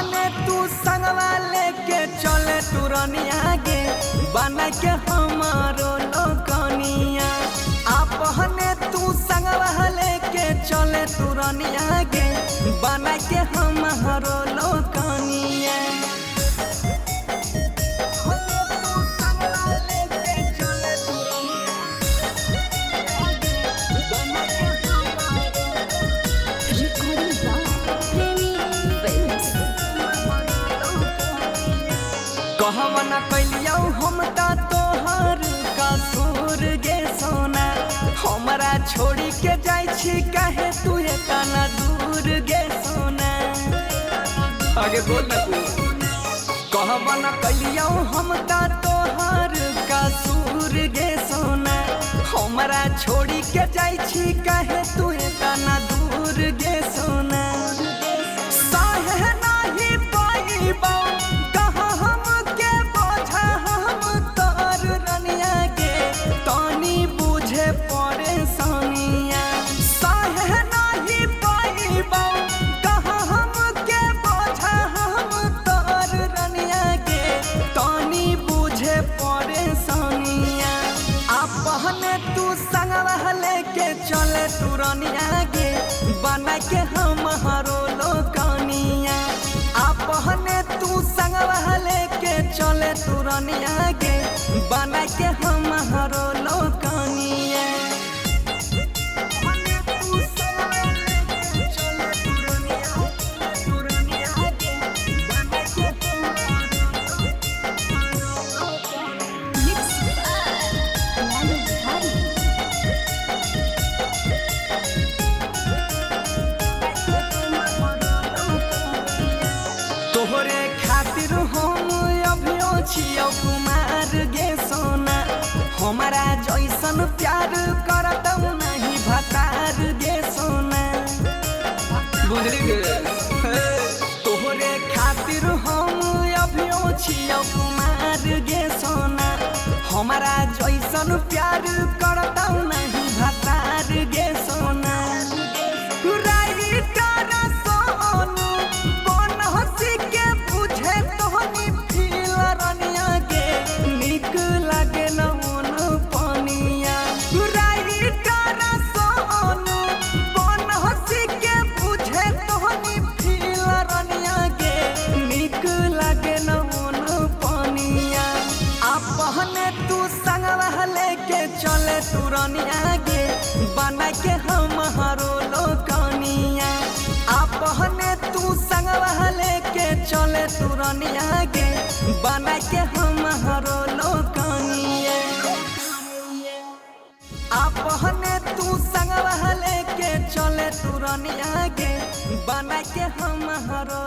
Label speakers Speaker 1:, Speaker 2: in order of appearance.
Speaker 1: अपने तू संगवा लेके चले तुरनिया गे बना के हमारो लोकनिया। अपने तू संगवा लेके चले तुरनिया गे बना के हमारो लोकनिया। कहवना कैलियौ हम ता तोहर कसूर गे सोना, हमरा छोड़ी के जाई छी काहे तू एतना दूर गे सोना। आगे बोल ना तू। कहवना कैलियौ हम ता तोहर कसूर गे सोना, हमरा छोड़ी के जाई छी काहे तू एतना दूर गे सोना। साहे नाही पाइबौ तू संगवा लेके चले तुरनिया गे बना के हमारो लोकनिया। अपने तू संगवा लेके चले तुरनिया गे बना के हमारो लोकनिया। तोहरे खातिर हम अभियो छियौ कुमार गे सोना, हमारा जैसन प्यार करतौ नहीं भतार गे सोना। बुझली गे तोहरे खातिर हम अभियो छियौ कुमार गे सोना, हमारा जैसन प्यार करतौ नहीं भतार गे सोना। अपने तू संगवा लेके चले तुरनिया गे बना के हमारो लोकनिया। अपने तू संगवा लेके चले तुरनिया गे बना के हमारो लोकनिया। अपने तू संगवा लेके चले तुरनिया गे बना के हमारो